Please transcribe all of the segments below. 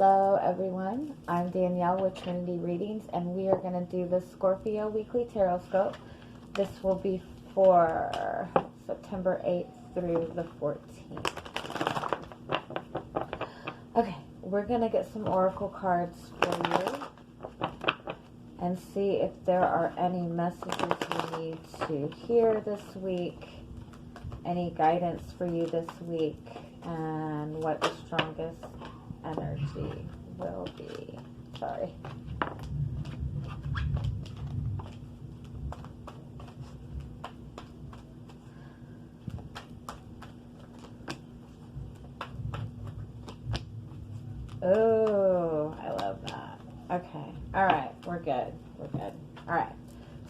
Hello everyone, I'm Danielle with Trinity Readings, and we are going to do the Scorpio Weekly Tarotscope. This will be for September 8th through the 14th. Okay, we're going to get some oracle cards for you and see if there are any messages you need to hear this week, any guidance for you this week, and what the strongest energy will be. Sorry. Oh, I love that. Okay. All right. We're good. We're good. All right.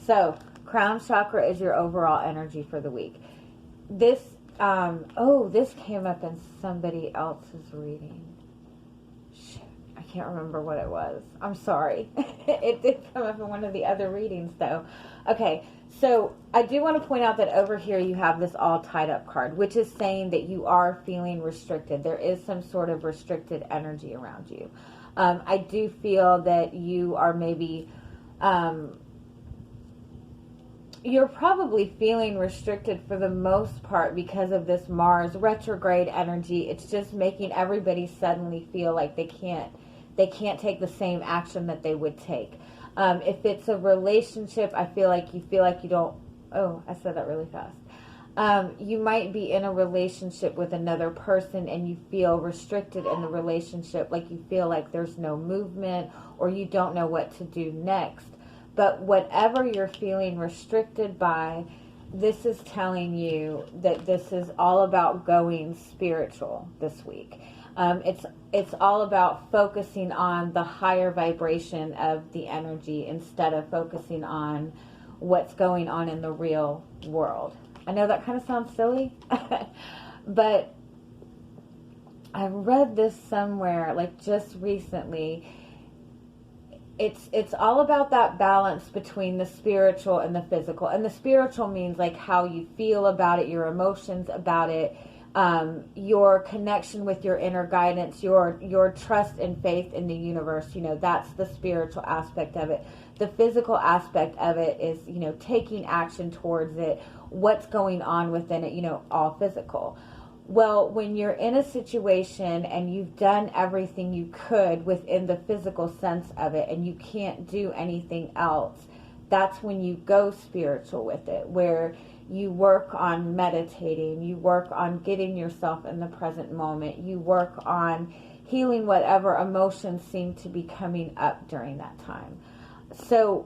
So, crown chakra is your overall energy for the week. This, this came up in somebody else's reading. I can't remember what it was. I'm sorry. It did come up in one of the other readings, though. Okay, so I do want to point out that over here you have this all tied up card, which is saying that you are feeling restricted. There is some sort of restricted energy around you. I do feel that you are maybe... you're probably feeling restricted for the most part because of this Mars retrograde energy. It's just making everybody suddenly feel like they can't take the same action that they would take. If it's a relationship, I feel like you don't... Oh, I said that really fast. You might be in a relationship with another person and you feel restricted in the relationship, like you feel like there's no movement or you don't know what to do next. But whatever you're feeling restricted by, this is telling you that this is all about going spiritual this week. It's all about focusing on the higher vibration of the energy instead of focusing on what's going on in the real world. I know that kind of sounds silly, but I read this somewhere, like just recently. It's all about that balance between the spiritual and the physical. And the spiritual means like how you feel about it, your emotions about it, your connection with your inner guidance, your trust and faith in the universe. You know, that's the spiritual aspect of it. The physical aspect of it is, you know, taking action towards it, what's going on within it, you know, all physical. Well, when you're in a situation and you've done everything you could within the physical sense of it and you can't do anything else, that's when you go spiritual with it, where you work on meditating, you work on getting yourself in the present moment, you work on healing whatever emotions seem to be coming up during that time. So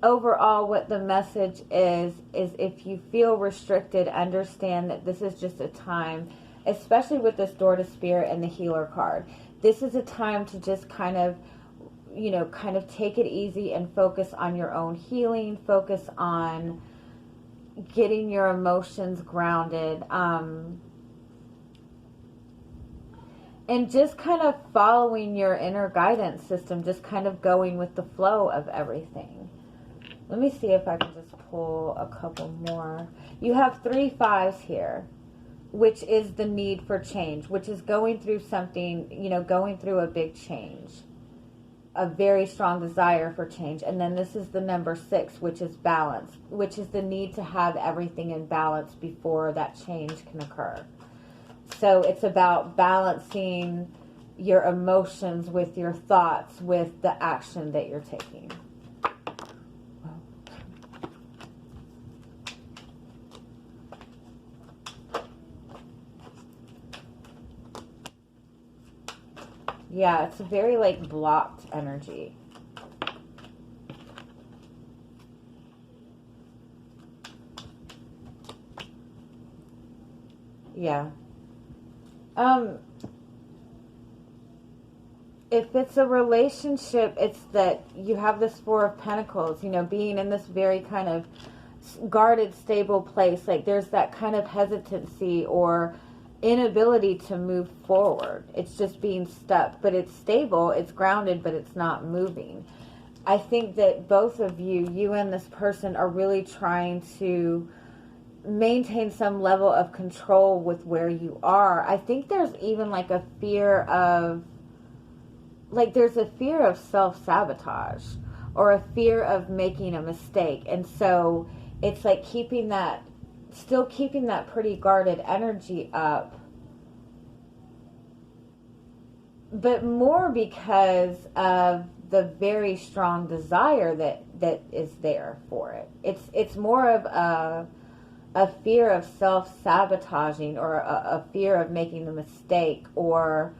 overall, what the message is if you feel restricted, understand that this is just a time, especially with this door to spirit and the healer card. This is a time to just kind of take it easy and focus on your own healing, focus on getting your emotions grounded, and just kind of following your inner guidance system, just kind of going with the flow of everything. Let me see if I can just pull a couple more. You have 3 5s here, which is the need for change, which is going through something, you know, going through a big change, a very strong desire for change. And then this is the number 6, which is balance, which is the need to have everything in balance before that change can occur. So it's about balancing your emotions with your thoughts, with the action that you're taking. Yeah, it's a very, like, blocked energy. Yeah. If it's a relationship, it's that you have this 4 of Pentacles, you know, being in this very kind of guarded, stable place. Like, there's that kind of hesitancy or inability to move forward. It's just being stuck, but it's stable, it's grounded, but it's not moving. I think that both of you and this person, are really trying to maintain some level of control with where you are. I think there's even like a fear of like there's a fear of self-sabotage or a fear of making a mistake. And so it's like still keeping that pretty guarded energy up, but more because of the very strong desire that is there for it. It's more of a fear of self-sabotaging, or a fear of making a mistake, or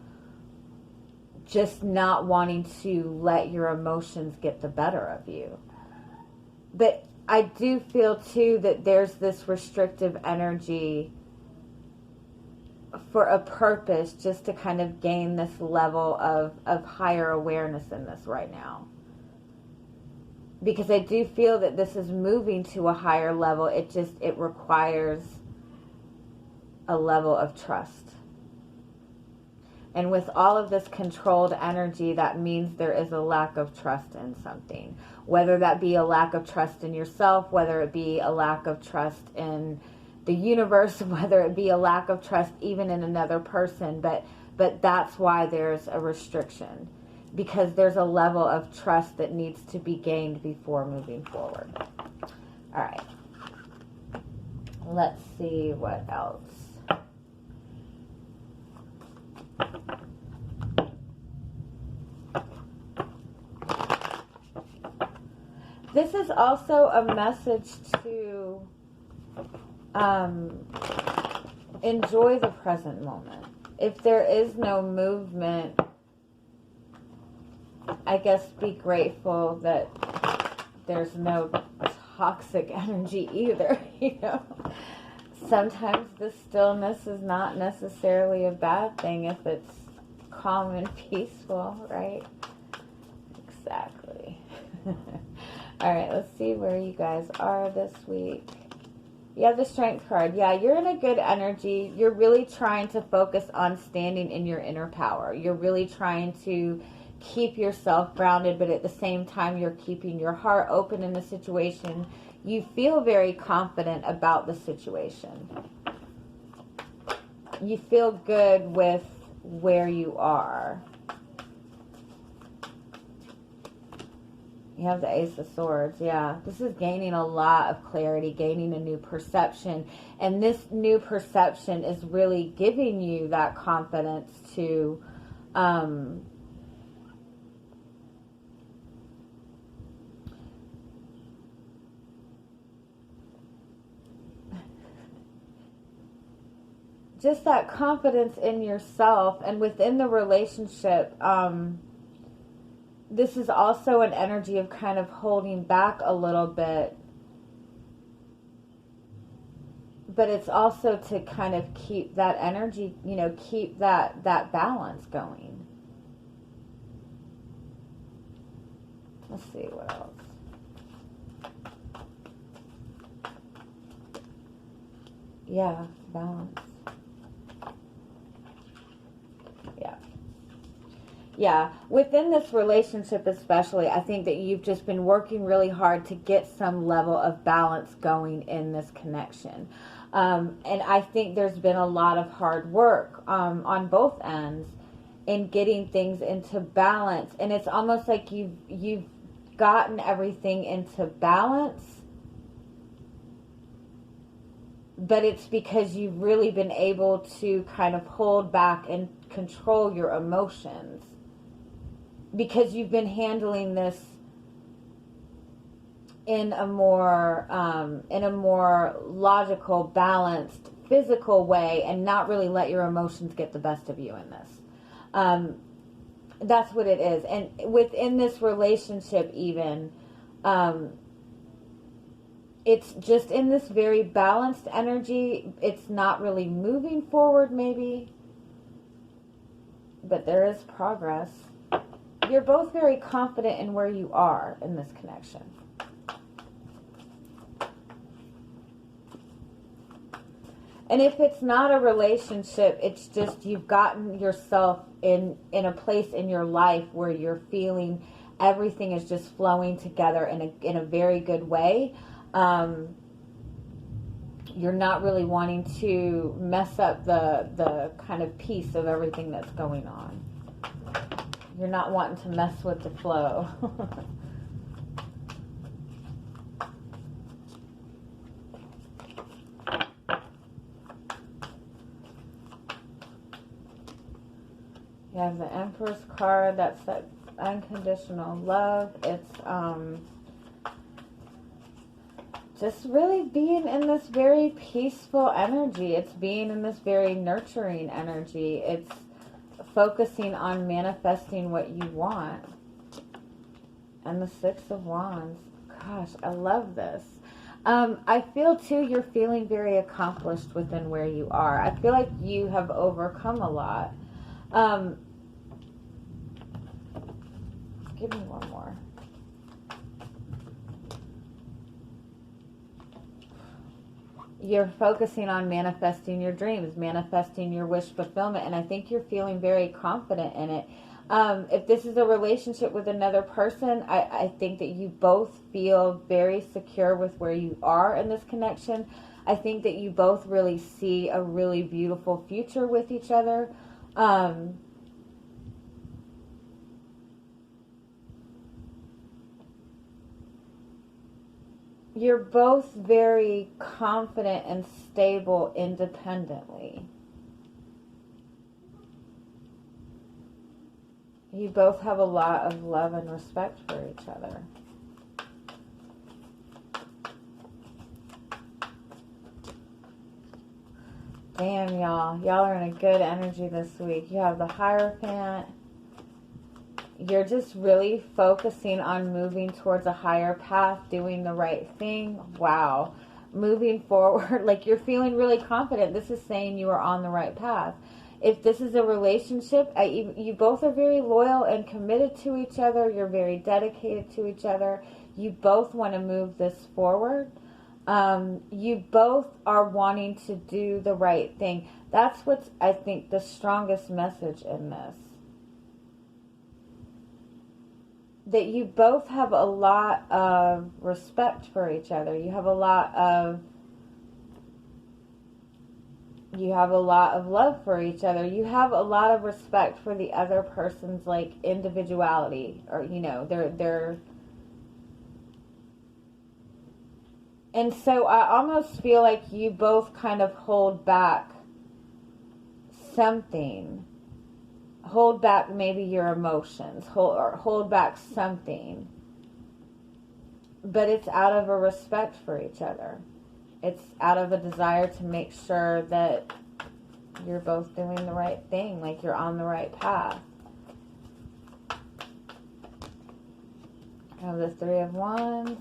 just not wanting to let your emotions get the better of you. But I do feel too that there's this restrictive energy for a purpose, just to kind of gain this level of higher awareness in this right now. Because I do feel that this is moving to a higher level. It requires a level of trust. And with all of this controlled energy, that means there is a lack of trust in something. Whether that be a lack of trust in yourself, whether it be a lack of trust in the universe, whether it be a lack of trust even in another person. But that's why there's a restriction. Because there's a level of trust that needs to be gained before moving forward. All right. Let's see what else. This is also a message to enjoy the present moment. If there is no movement, I guess be grateful that there's no toxic energy either, you know. Sometimes the stillness is not necessarily a bad thing if it's calm and peaceful, right? Exactly. All right, let's see where you guys are this week. You have the Strength card. Yeah, you're in a good energy. You're really trying to focus on standing in your inner power. You're really trying to keep yourself grounded, but at the same time, you're keeping your heart open in the situation. You feel very confident about the situation. You feel good with where you are. You have the Ace of Swords, yeah. This is gaining a lot of clarity, gaining a new perception. And this new perception is really giving you that confidence to just that confidence in yourself and within the relationship. This is also an energy of kind of holding back a little bit. But it's also to kind of keep that energy, you know, keep that balance going. Let's see what else. Yeah, balance. Yeah, within this relationship especially, I think that you've just been working really hard to get some level of balance going in this connection. And I think there's been a lot of hard work on both ends in getting things into balance. And it's almost like you've gotten everything into balance, but it's because you've really been able to kind of hold back and control your emotions. Because you've been handling this in a more logical, balanced, physical way, and not really let your emotions get the best of you in this. That's what it is. And within this relationship even, it's just in this very balanced energy. It's not really moving forward maybe, but there is progress. You're both very confident in where you are in this connection. And if it's not a relationship, it's just you've gotten yourself in a place in your life where you're feeling everything is just flowing together in a very good way. You're not really wanting to mess up the kind of peace of everything that's going on. You're not wanting to mess with the flow. You have the Empress card. That's that unconditional love. It's just really being in this very peaceful energy. It's being in this very nurturing energy. It's focusing on manifesting what you want. And the Six of Wands. Gosh, I love this. I feel too you're feeling very accomplished within where you are. I feel like you have overcome a lot. Give me one more. You're focusing on manifesting your dreams, manifesting your wish fulfillment, and I think you're feeling very confident in it. If this is a relationship with another person, I think that you both feel very secure with where you are in this connection. I think that you both really see a really beautiful future with each other. You're both very confident and stable independently. You both have a lot of love and respect for each other. Damn, y'all. Y'all are in a good energy this week. You have the Hierophant. You're just really focusing on moving towards a higher path, doing the right thing. Wow. Moving forward, like you're feeling really confident. This is saying you are on the right path. If this is a relationship, you both are very loyal and committed to each other. You're very dedicated to each other. You both want to move this forward. You both are wanting to do the right thing. That's what's, I think, the strongest message in this. That you both have a lot of respect for each other. You have a lot of love for each other. You have a lot of respect for the other person's like individuality, or you know, their and so I almost feel like you both kind of hold back something. Hold back maybe your emotions, hold back something. But it's out of a respect for each other. It's out of a desire to make sure that you're both doing the right thing, like you're on the right path. I have the Three of Wands.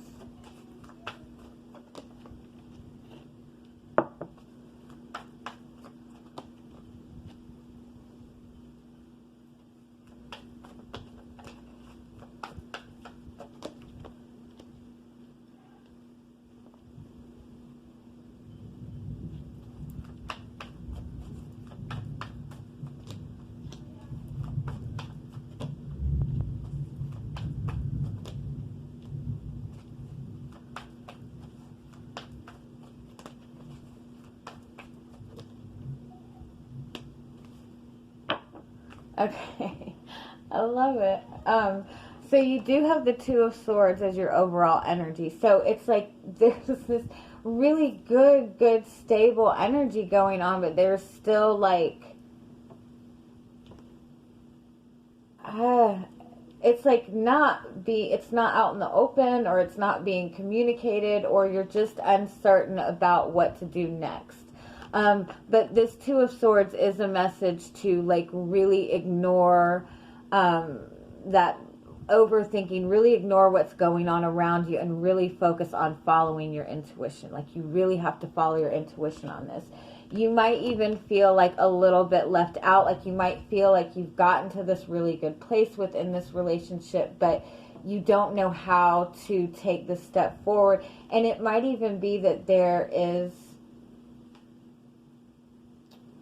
Okay, I love it. So you do have the Two of Swords as your overall energy. So it's like there's this really good, stable energy going on, but there's still like, it's like it's not out in the open, or it's not being communicated, or you're just uncertain about what to do next. But this Two of Swords is a message to like really ignore that overthinking, really ignore what's going on around you, and really focus on following your intuition. Like you really have to follow your intuition on this. You might even feel like a little bit left out, like you might feel like you've gotten to this really good place within this relationship, but you don't know how to take the step forward. And it might even be that there is,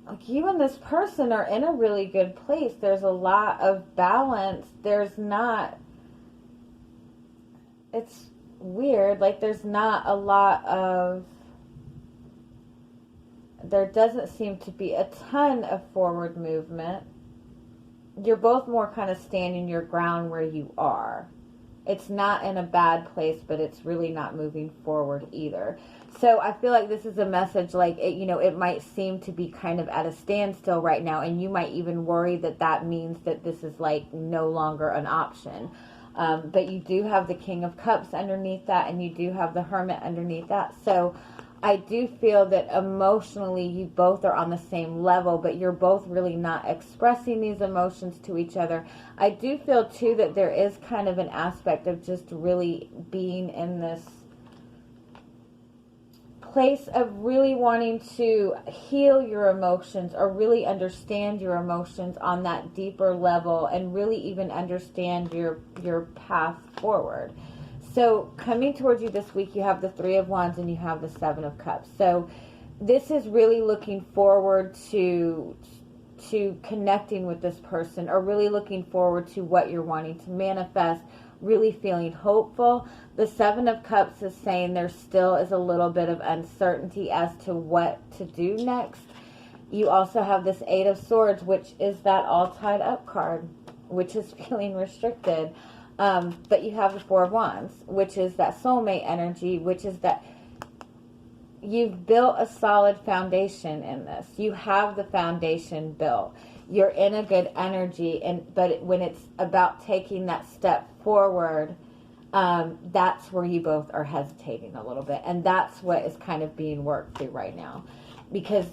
like, you and this person are in a really good place. There's a lot of balance. There's not, it's weird, like there's not a lot of, there doesn't seem to be a ton of forward movement. you're both more kind of standing your ground where you are. It's not in a bad place, but it's really not moving forward either. So I feel like this is a message, like, it might seem to be kind of at a standstill right now, and you might even worry that that means that this is like no longer an option. But you do have the King of Cups underneath that, and you do have the Hermit underneath that. So I do feel that emotionally you both are on the same level, but you're both really not expressing these emotions to each other. I do feel, too, that there is kind of an aspect of just really being in this place of really wanting to heal your emotions or really understand your emotions on that deeper level and really even understand your path forward. So coming towards you this week, you have the Three of Wands and you have the Seven of Cups. So this is really looking forward to connecting with this person, or really looking forward to what you're wanting to manifest, really feeling hopeful. The Seven of Cups is saying there still is a little bit of uncertainty as to what to do next. You also have this Eight of Swords, which is that all tied up card, which is feeling restricted. But you have the Four of Wands, which is that soulmate energy, which is that you've built a solid foundation in this. You have the foundation built. You're in a good energy, but when it's about taking that step forward, that's where you both are hesitating a little bit. And that's what is kind of being worked through right now. Because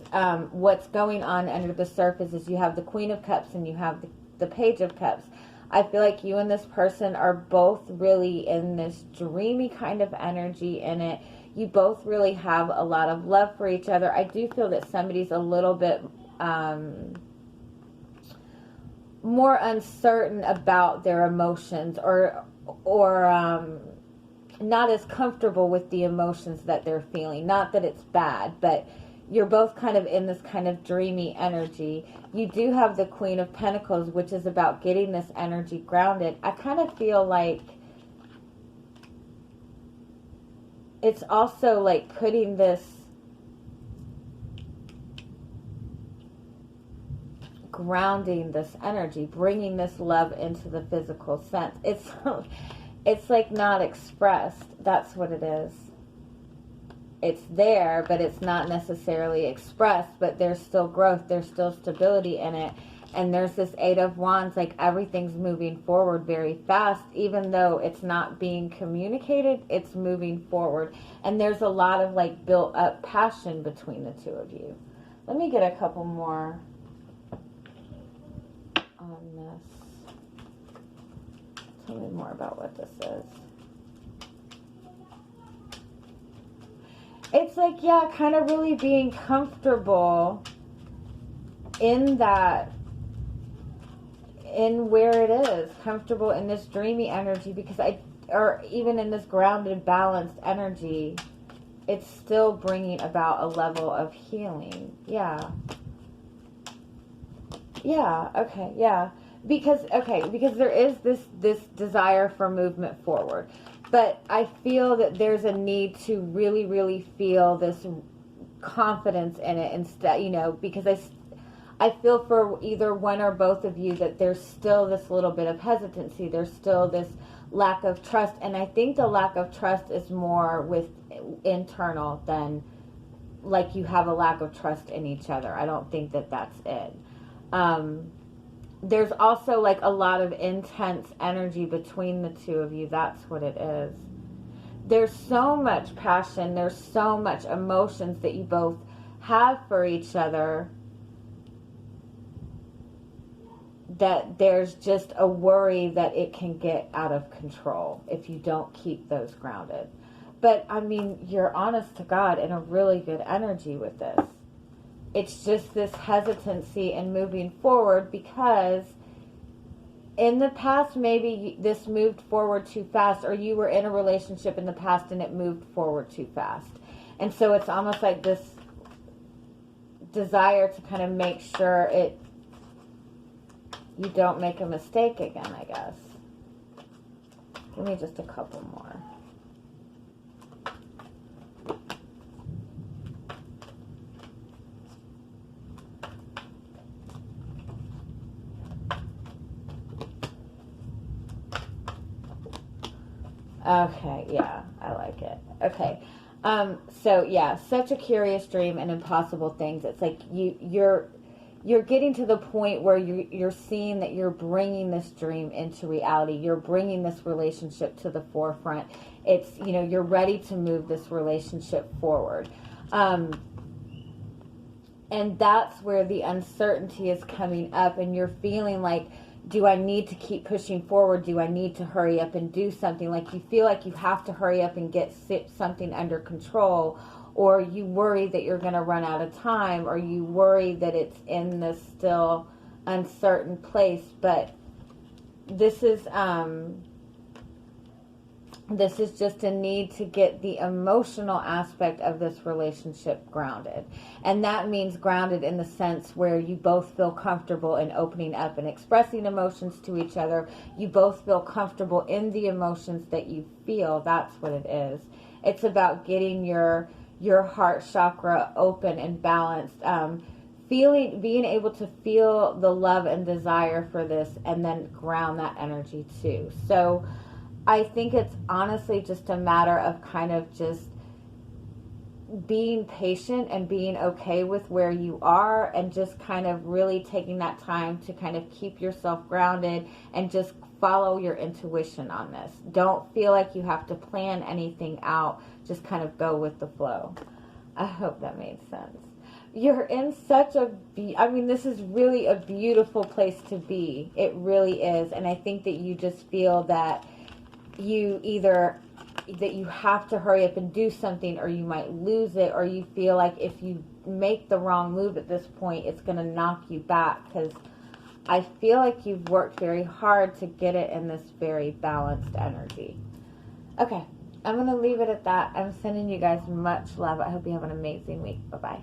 what's going on under the surface is you have the Queen of Cups and you have the Page of Cups. I feel like you and this person are both really in this dreamy kind of energy in it. You both really have a lot of love for each other. I do feel that somebody's a little bit more uncertain about their emotions, or not as comfortable with the emotions that they're feeling. Not that it's bad, but you're both kind of in this kind of dreamy energy. You do have the Queen of Pentacles, which is about getting this energy grounded. I kind of feel like it's also like putting this grounding this energy, bringing this love into the physical sense. It's like not expressed. That's what it is. It's there, but it's not necessarily expressed, but there's still growth, there's still stability in it. And there's this Eight of Wands, like everything's moving forward very fast, even though it's not being communicated, it's moving forward. And there's a lot of like built up passion between the two of you. Let me get a couple more on this. Tell me more about what this is. It's like, yeah, kind of really being comfortable in that, in where it is, comfortable in this dreamy energy, because or even in this grounded, balanced energy, it's still bringing about a level of healing. Yeah. Yeah, okay, yeah. Because there is this desire for movement forward. But I feel that there's a need to really, really feel this confidence in it instead, because I feel for either one or both of you that there's still this little bit of hesitancy. There's still this lack of trust. And I think the lack of trust is more with internal than like you have a lack of trust in each other. I don't think that that's it. There's also like a lot of intense energy between the two of you. That's what it is. There's so much passion. There's so much emotions that you both have for each other, that there's just a worry that it can get out of control if you don't keep those grounded. But I mean, you're honest to God in a really good energy with this. It's just this hesitancy in moving forward, because in the past maybe this moved forward too fast, or you were in a relationship in the past and it moved forward too fast. And so it's almost like this desire to kind of make sure you don't make a mistake again, I guess. Give me just a couple more. Okay, yeah, I like it. Okay. So yeah, such a curious dream and impossible things. It's like you're getting to the point where you're seeing that you're bringing this dream into reality. You're bringing this relationship to the forefront. It's, you're ready to move this relationship forward. And that's where the uncertainty is coming up, and you're feeling like, do I need to keep pushing forward? Do I need to hurry up and do something? Like you feel like you have to hurry up and get something under control, or you worry that you're going to run out of time, or you worry that it's in this still uncertain place. But this is just a need to get the emotional aspect of this relationship grounded. And that means grounded in the sense where you both feel comfortable in opening up and expressing emotions to each other. You both feel comfortable in the emotions that you feel. That's what it is. It's about getting your heart chakra open and balanced. Being able to feel the love and desire for this, and then ground that energy too. So I think it's honestly just a matter of kind of just being patient and being okay with where you are, and just kind of really taking that time to kind of keep yourself grounded and just follow your intuition on this. Don't feel like you have to plan anything out. Just kind of go with the flow. I hope that made sense. You're in such this is really a beautiful place to be. It really is. And I think that you just feel that you have to hurry up and do something, or you might lose it, or you feel like if you make the wrong move at this point, it's going to knock you back, because I feel like you've worked very hard to get it in this very balanced energy. Okay, I'm going to leave it at that. I'm sending you guys much love. I hope you have an amazing week. Bye-bye.